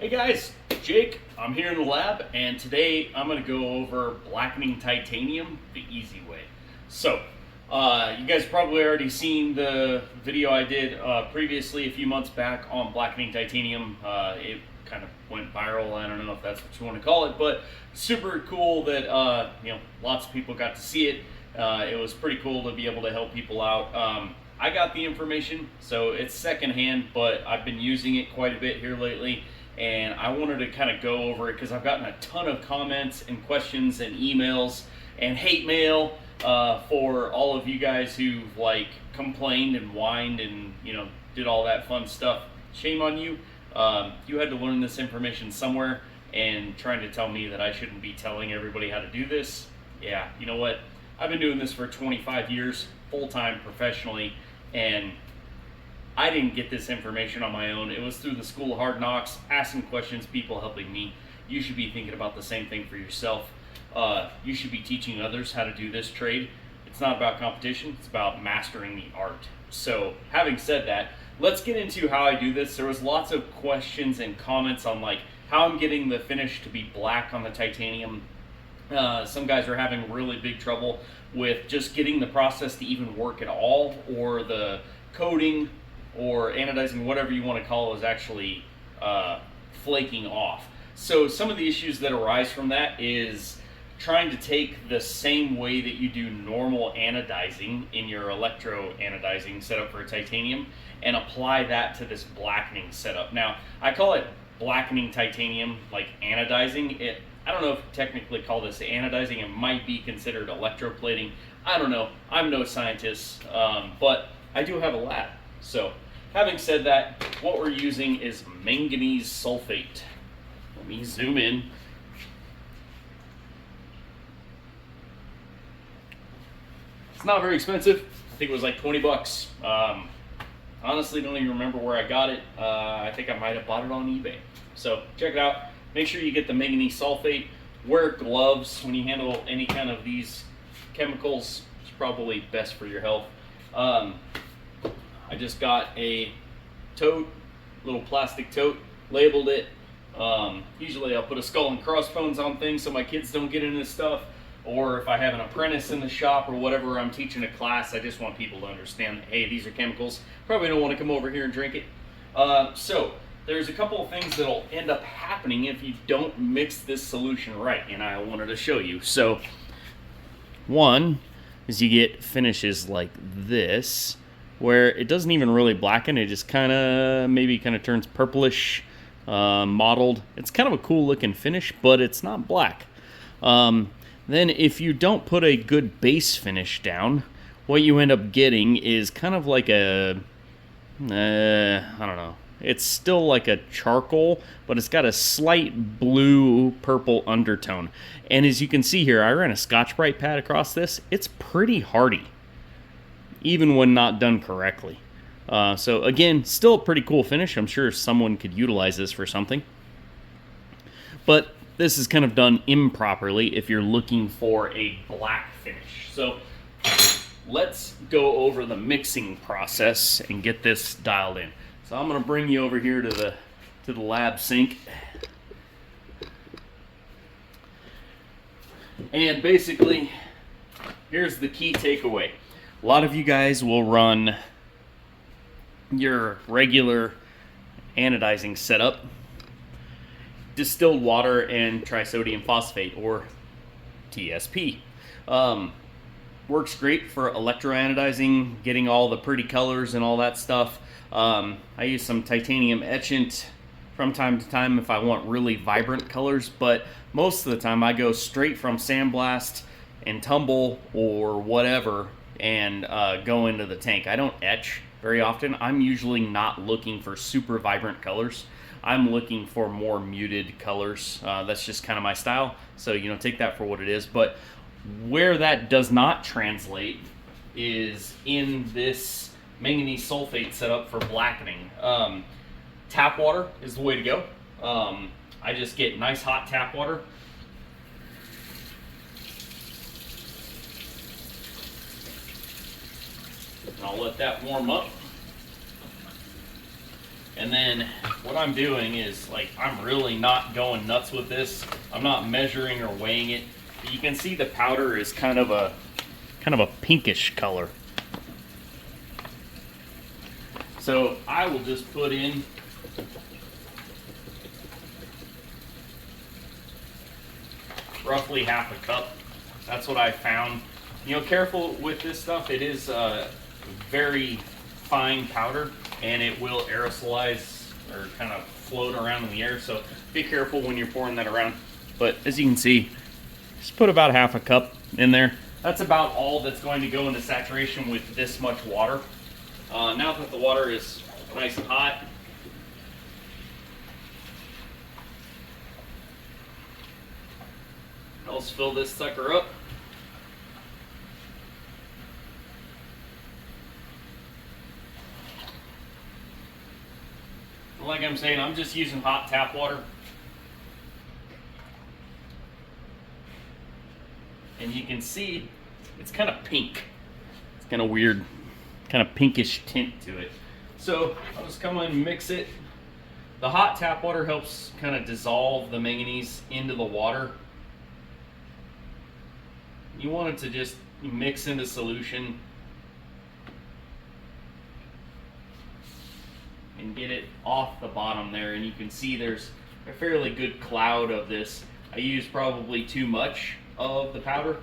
Hey guys, Jake. I'm here in the lab, and today I'm going to go over blackening titanium the easy way. So, you guys probably already seen the video I did previously a few months back on blackening titanium. It kind of went viral. I don't know if that's what you want to call it, but super cool that lots of people got to see it. It was pretty cool to be able to help people out. I got the information, so it's secondhand, but I've been using it quite a bit here lately, and I wanted to kind of go over it because I've gotten a ton of comments and questions and emails and hate mail for all of you guys who complained and whined and did all that fun stuff. Shame on you. You had to learn this information somewhere, and trying to tell me that I shouldn't be telling everybody how to do this. Yeah, you know what? I've been doing this for 25 years, full-time, professionally, and I didn't get this information on my own. It was through the School of Hard Knocks, asking questions, people helping me. You should be thinking about the same thing for yourself. You should be teaching others how to do this trade. It's not about competition, it's about mastering the art. So, having said that, let's get into how I do this. There was lots of questions and comments on how I'm getting the finish to be black on the titanium. Some guys are having really big trouble with just getting the process to even work at all, or the coating or anodizing, whatever you want to call it, is actually flaking off. So some of the issues that arise from that is trying to take the same way that you do normal anodizing in your electro anodizing setup for titanium and apply that to this blackening setup. Now, I call it blackening titanium, like anodizing. I don't know if you technically call this anodizing. It might be considered electroplating. I don't know. I'm no scientist, but I do have a lab. So, having said that, what we're using is manganese sulfate. Let me zoom in. It's not very expensive. I think it was like 20 bucks. Honestly, don't even remember where I got it. I think I might have bought it on eBay. So, check it out. Make sure you get the manganese sulfate. Wear gloves when you handle any kind of these chemicals. It's probably best for your health. I just got a tote, little plastic tote, labeled it. Usually I'll put a skull and crossbones on things so my kids don't get into stuff. Or if I have an apprentice in the shop or whatever, I'm teaching a class, I just want people to understand that, hey, these are chemicals. Probably don't want to come over here and drink it. So there's a couple of things that'll end up happening if you don't mix this solution right, and I wanted to show you. So one is you get finishes like this, where it doesn't even really blacken. It just kind of turns purplish, mottled. It's kind of a cool looking finish, but it's not black. Then if you don't put a good base finish down, what you end up getting is kind of like I don't know. It's still like a charcoal, but it's got a slight blue-purple undertone. And as you can see here, I ran a Scotch-Brite pad across this. It's pretty hardy, even when not done correctly. So again, still a pretty cool finish. I'm sure someone could utilize this for something. But this is kind of done improperly if you're looking for a black finish. So let's go over the mixing process and get this dialed in. So I'm going to bring you over here to the lab sink. And basically, here's the key takeaway. A lot of you guys will run your regular anodizing setup, distilled water and trisodium phosphate, or TSP. Works great for electroanodizing, getting all the pretty colors and all that stuff. I use some titanium etchant from time to time if I want really vibrant colors, but most of the time I go straight from sandblast and tumble or whatever and go into the tank. I don't etch very often. I'm usually not looking for super vibrant colors. I'm looking for more muted colors. That's just kind of my style. So, take that for what it is. But where that does not translate is in this manganese sulfate setup for blackening. Tap water is the way to go. I just get nice hot tap water. And I'll let that warm up. And then what I'm doing is, like, I'm really not going nuts with this. I'm not measuring or weighing it. But you can see the powder is kind of a pinkish color. So I will just put in roughly half a cup. That's what I found. You know, careful with this stuff. It is very fine powder, and it will aerosolize or kind of float around in the air. So be careful when you're pouring that around. But as you can see, just put about half a cup in there. That's about all that's going to go into saturation with this much water. Now that the water is nice and hot, let's fill this sucker up. Like I'm saying, I'm just using hot tap water. And you can see it's kind of pink. It's kind of weird, kind of pinkish tint to it. So I'll just come and mix it. The hot tap water helps kind of dissolve the manganese into the water. You want it to just mix into solution and get it off the bottom there, and you can see there's a fairly good cloud of this. I use probably too much of the powder,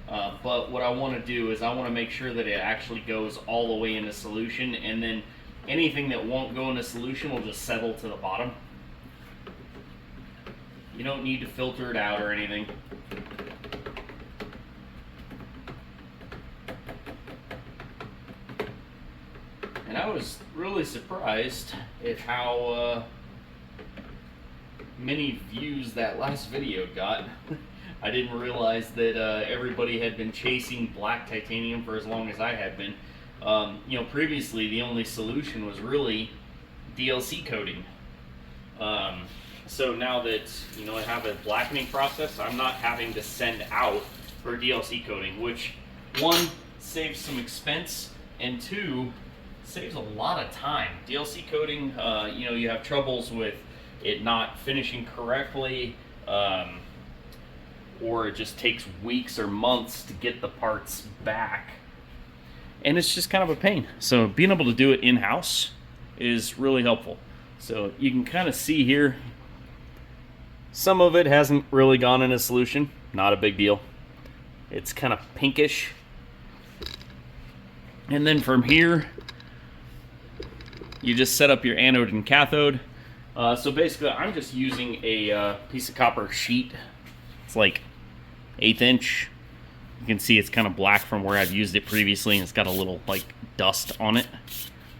but what I want to do is I want to make sure that it actually goes all the way into solution, and then anything that won't go into solution will just settle to the bottom. You don't need to filter it out or anything. And I was really surprised at how many views that last video got. I didn't realize that everybody had been chasing black titanium for as long as I had been. You know, previously the only solution was really DLC coating. So now that, you know, I have a blackening process, I'm not having to send out for DLC coating, which one, saves some expense, and two, saves a lot of time. DLC coating, you know, you have troubles with it not finishing correctly, or it just takes weeks or months to get the parts back, and it's just kind of a pain. So being able to do it in-house is really helpful. So you can kind of see here, some of it hasn't really gone into solution. Not a big deal. It's kind of pinkish. And then from here, you just set up your anode and cathode. So basically, I'm just using a piece of copper sheet. It's like 1/8 inch. You can see it's kind of black from where I've used it previously, and it's got a little like dust on it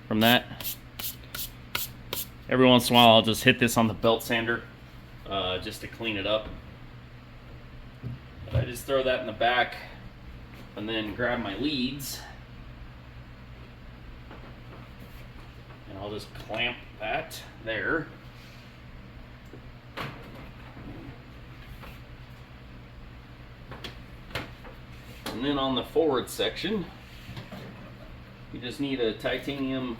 from that. Every once in a while, I'll just hit this on the belt sander just to clean it up. But I just throw that in the back and then grab my leads. And I'll just clamp that there. And then on the forward section, you just need a titanium.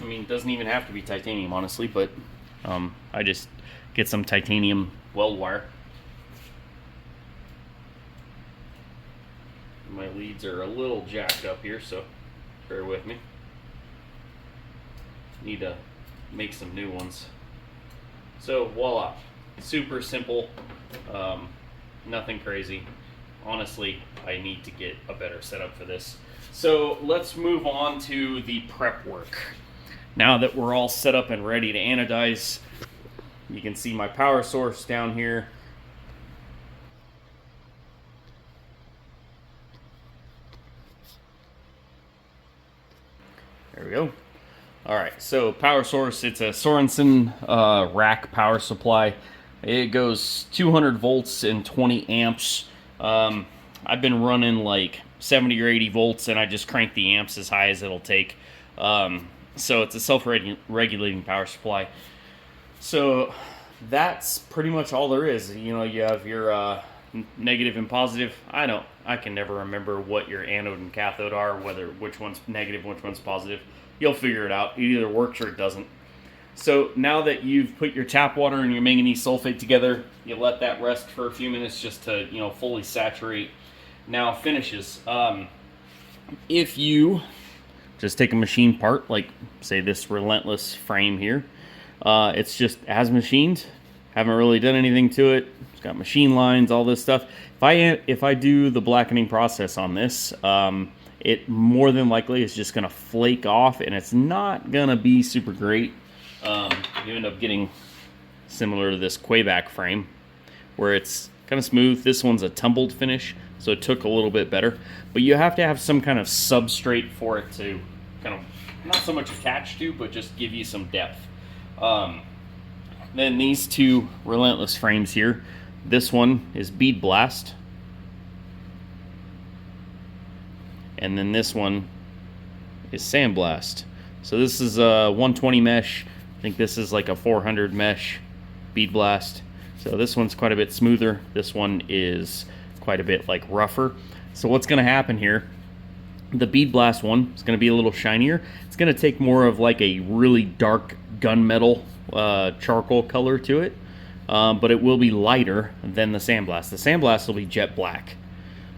I mean, it doesn't even have to be titanium, honestly, but I just get some titanium weld wire. My leads are a little jacked up here, so bear with me. Need to make some new ones. So voila, super simple, nothing crazy. Honestly, I need to get a better setup for this. So let's move on to the prep work. Now that we're all set up and ready to anodize, you can see my power source down here. There we go. All right, so power source, it's a Sorensen rack power supply. It goes 200 volts and 20 amps. I've been running like 70 or 80 volts, and I just crank the amps as high as it'll take. So it's a self-regulating power supply. So that's pretty much all there is. You know, you have your negative and positive. I can never remember what your anode and cathode are, which one's negative, which one's positive. You'll figure it out. It either works or it doesn't. So now that you've put your tap water and your manganese sulfate together, you let that rest for a few minutes just to, fully saturate. Now finishes. If you just take a machine part, like say this Relentless frame here, it's just as machined. Haven't really done anything to it. It's got machine lines, all this stuff. If I do the blackening process on this, it more than likely is just gonna flake off, and it's not gonna be super great. You end up getting similar to this Quayback frame, where it's kind of smooth. This one's a tumbled finish, so it took a little bit better. But you have to have some kind of substrate for it to kind of not so much attach to, but just give you some depth. Then these two Relentless frames here. This one is Bead Blast, and then this one is Sandblast. So this is a 120 mesh. I think this is like a 400 mesh Bead Blast. So this one's quite a bit smoother. This one is quite a bit like rougher. So what's going to happen here, the Bead Blast one is going to be a little shinier. It's going to take more of like a really dark gunmetal charcoal color to it, but it will be lighter than the Sandblast. The Sandblast will be jet black.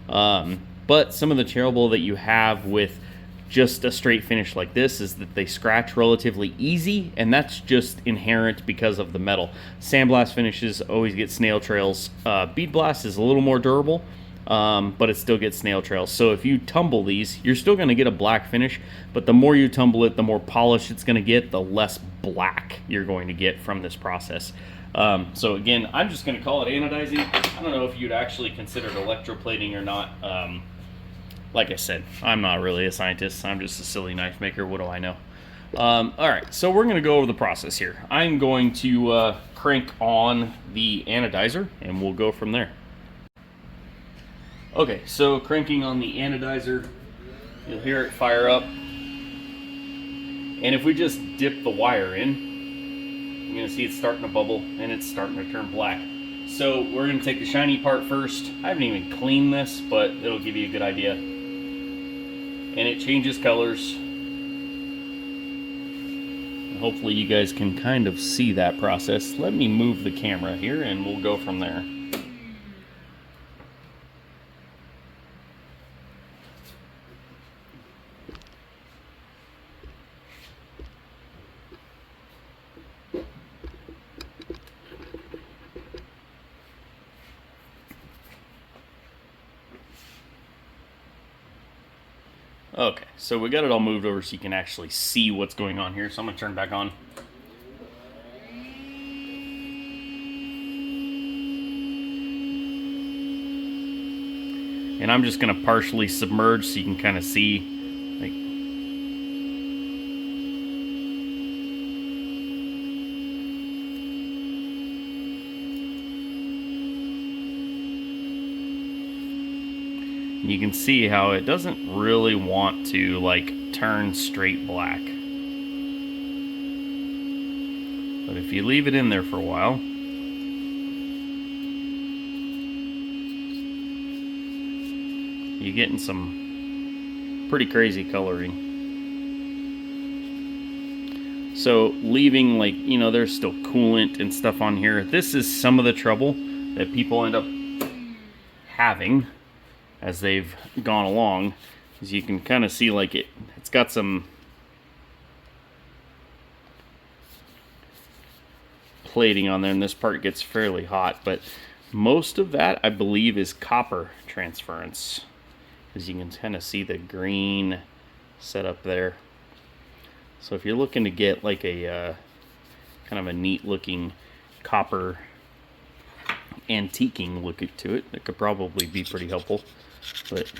But some of the trouble that you have with just a straight finish like this is that they scratch relatively easy, and that's just inherent because of the metal. Sandblast finishes always get snail trails. Bead Blast is a little more durable, but it still gets snail trails. So if you tumble these, you're still going to get a black finish, but the more you tumble it, the more polished it's going to get, the less black you're going to get from this process. So again, I'm just going to call it anodizing. I don't know if you'd actually consider it electroplating or not. Like I said, I'm not really a scientist. I'm just a silly knife maker. What do I know? All right, so we're going to go over the process here. I'm going to crank on the anodizer, and we'll go from there. Okay, so cranking on the anodizer, you'll hear it fire up. And if we just dip the wire in, you're going to see it's starting to bubble, and it's starting to turn black. So we're going to take the shiny part first. I haven't even cleaned this, but it'll give you a good idea. And it changes colors. Hopefully you guys can kind of see that process. Let me move the camera here and we'll go from there. Okay, so we got it all moved over so you can actually see what's going on here. So I'm going to turn it back on. And I'm just going to partially submerge so you can kind of see. You can see how it doesn't really want to turn straight black. But if you leave it in there for a while, you're getting some pretty crazy coloring. So leaving there's still coolant and stuff on here. This is some of the trouble that people end up having as they've gone along, as you can kind of see it's got some plating on there, and this part gets fairly hot, but most of that I believe is copper transference, as you can kind of see the green set up there. So if you're looking to get a kind of a neat looking copper antiquing look to it, that could probably be pretty helpful. But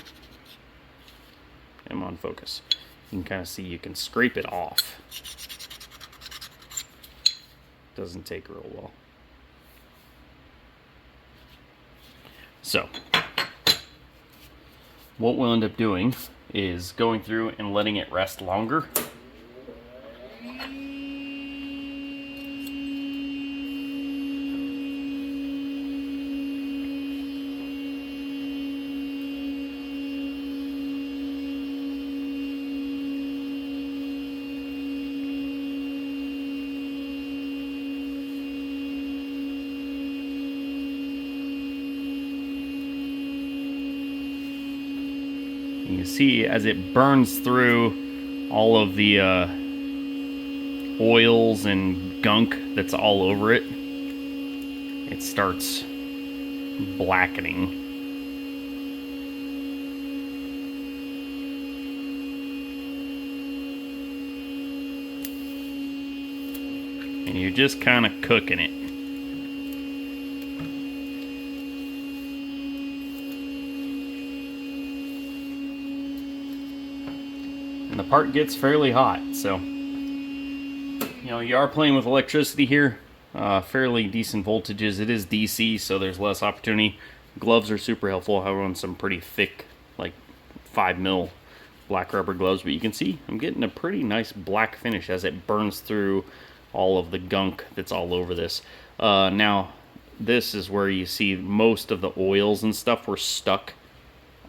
I'm on focus. You can kind of see you can scrape it off. Doesn't take real well. So what we'll end up doing is going through and letting it rest longer. You can see as it burns through all of the oils and gunk that's all over it, it starts blackening. And you're just kind of cooking it. And the part gets fairly hot, so you know, you are playing with electricity here, fairly decent voltages. It is DC, so there's less opportunity. Gloves are super helpful. I run some pretty thick, like 5mm black rubber gloves, but you can see I'm getting a pretty nice black finish as it burns through all of the gunk that's all over this. Now, this is where you see most of the oils and stuff were stuck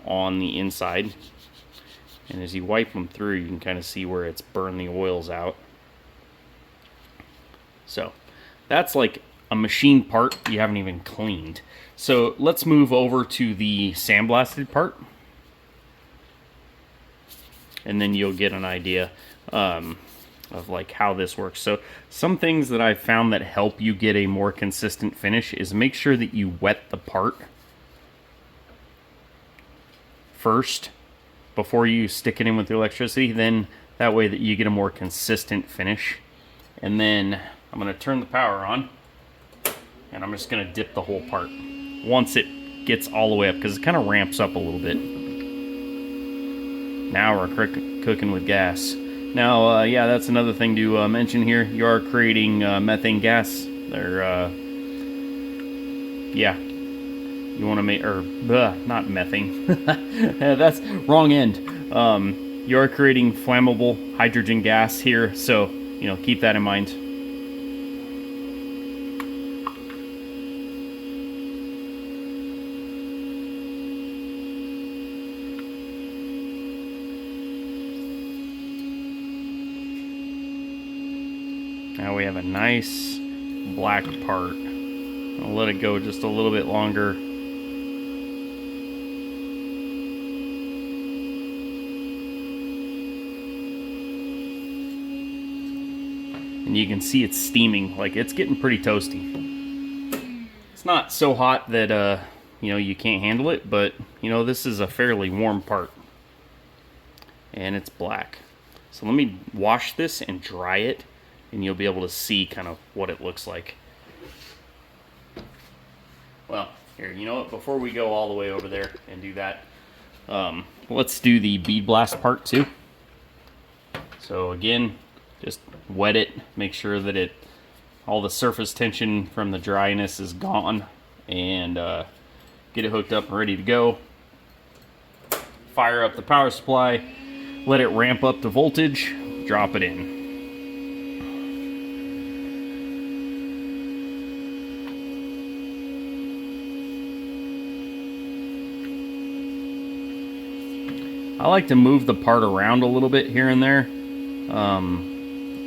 on the inside. And as you wipe them through, you can kind of see where it's burned the oils out. So that's like a machine part you haven't even cleaned. So let's move over to the sandblasted part, and then you'll get an idea of like how this works. So some things that I've found that help you get a more consistent finish is make sure that you wet the part first before you stick it in with the electricity. Then that way that you get a more consistent finish. And then I'm going to turn the power on, and I'm just going to dip the whole part once it gets all the way up, because it kind of ramps up a little bit. Now we're cooking with gas. Now, yeah, that's another thing to mention here. You are creating methane gas. They're, yeah, you want to make, or, not methane. That's wrong end. You are creating flammable hydrogen gas here, so, you know, keep that in mind. Now we have a nice black part. I'll let it go just a little bit longer. And you can see it's steaming, like it's getting pretty toasty. It's not so hot that you know, you can't handle it, but you know, this is a fairly warm part. And it's black. So let me wash this and dry it, and you'll be able to see kind of what it looks like. Well, here, you know what, before we go all the way over there and do that, let's do the bead blast part too. So again, just wet it, make sure that all the surface tension from the dryness is gone, and get it hooked up and ready to go. Fire up the power supply, let it ramp up to voltage, drop it in. I like to move the part around a little bit here and there.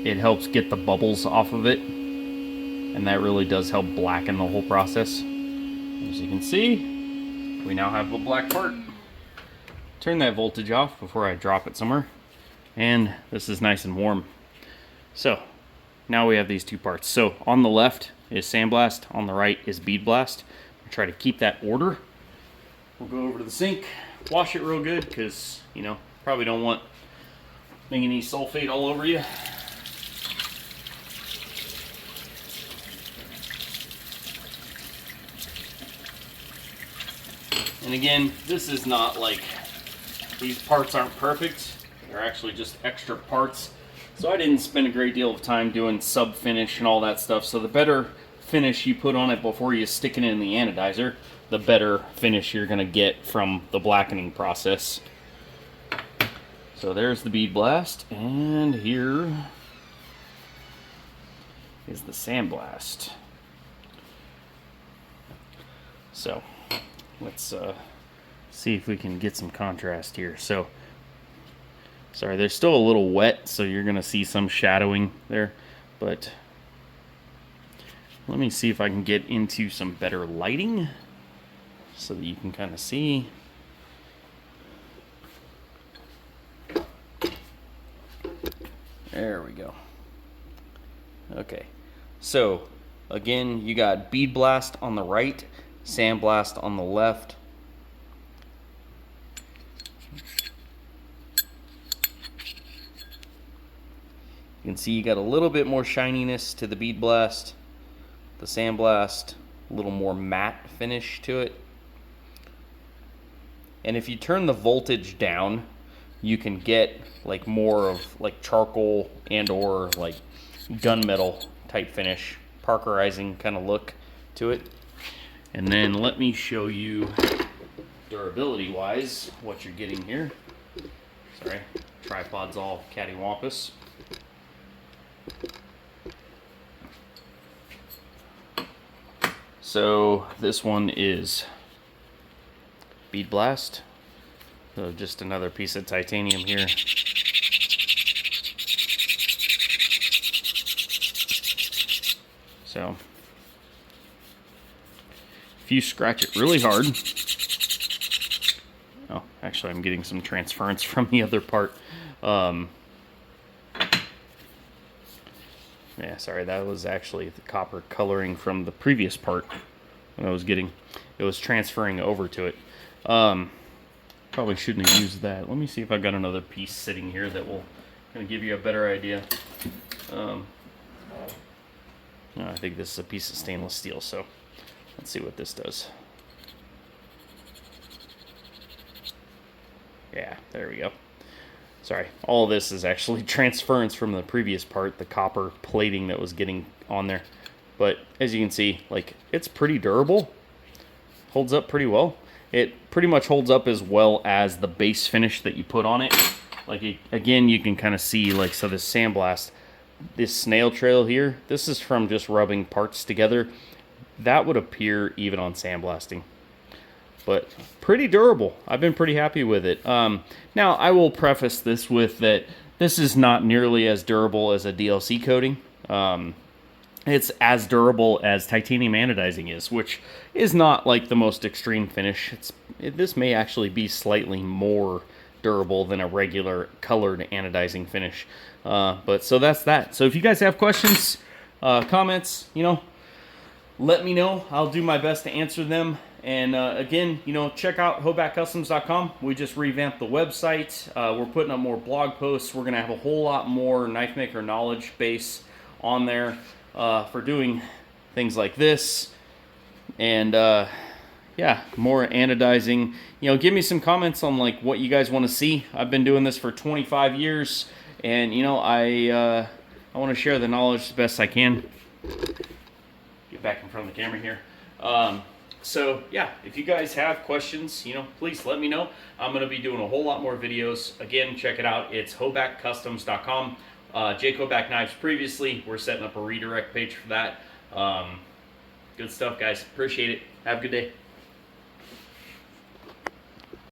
It helps get the bubbles off of it, and that really does help blacken the whole process. As you can see, we now have a black part. Turn that voltage off before I drop it somewhere, and this is nice and warm. So now we have these two parts. So on the left is sandblast, on the right is bead blast. I'll try to keep that order. We'll go over to the sink, wash it real good, because you know, probably don't want manganese sulfate all over you. And again, this is not like, these parts aren't perfect. They're actually just extra parts. So I didn't spend a great deal of time doing sub finish and all that stuff. So the better finish you put on it before you stick it in the anodizer, the better finish you're gonna get from the blackening process. So there's the bead blast, and here is the sandblast. So let's see if we can get some contrast here. So, sorry, they're still a little wet, so you're gonna see some shadowing there, but let me see if I can get into some better lighting so that you can kind of see. Okay, so again, you got bead blast on the right, sandblast on the left. You can see you got a little bit more shininess to the bead blast. The sandblast, a little more matte finish to it. And if you turn the voltage down, you can get like more of like charcoal and or like gunmetal type finish, parkerizing kind of look to it. And then let me show you durability wise what you're getting here. Sorry, tripod's all cattywampus. So this one is bead blast. So just another piece of titanium here. So if you scratch it really hard, oh, actually I'm getting some transference from the other part. Yeah, sorry, that was actually the copper coloring from the previous part when I was getting, it was transferring over to it. Probably shouldn't have used that. Let me see if I've got another piece sitting here that will kind of give you a better idea. No, I think this is a piece of stainless steel, so let's see what this does. Yeah, there we go. Sorry, all of this is actually transference from the previous part, the copper plating that was getting on there. But as you can see, like, it's pretty durable. Holds up pretty well. It pretty much holds up as well as the base finish that you put on it. Like, again, you can kind of see, like, so this sandblast, this snail trail here, this is from just rubbing parts together. That would appear even on sandblasting. But pretty durable. I've been pretty happy with it. Now, I will preface this with that this is not nearly as durable as a DLC coating. It's as durable as titanium anodizing is, which is not like the most extreme finish. This may actually be slightly more durable than a regular colored anodizing finish. But so that's that. So if you guys have questions, comments, let me know. I'll do my best to answer them. And again, check out hobackcustoms.com. We just revamped the website. We're putting up more blog posts. We're going to have a whole lot more knife maker knowledge base on there for doing things like this. And yeah, more anodizing. Give me some comments on like what you guys want to see. I've been doing this for 25 years, and I want to share the knowledge the best I can. Get back in front of the camera here. So yeah, if you guys have questions, please let me know. I'm going to be doing a whole lot more videos. Again, check it out. It's hobackcustoms.com. Jake Hoback Knives previously. We're setting up a redirect page for that. Good stuff, guys. Appreciate it. Have a good day.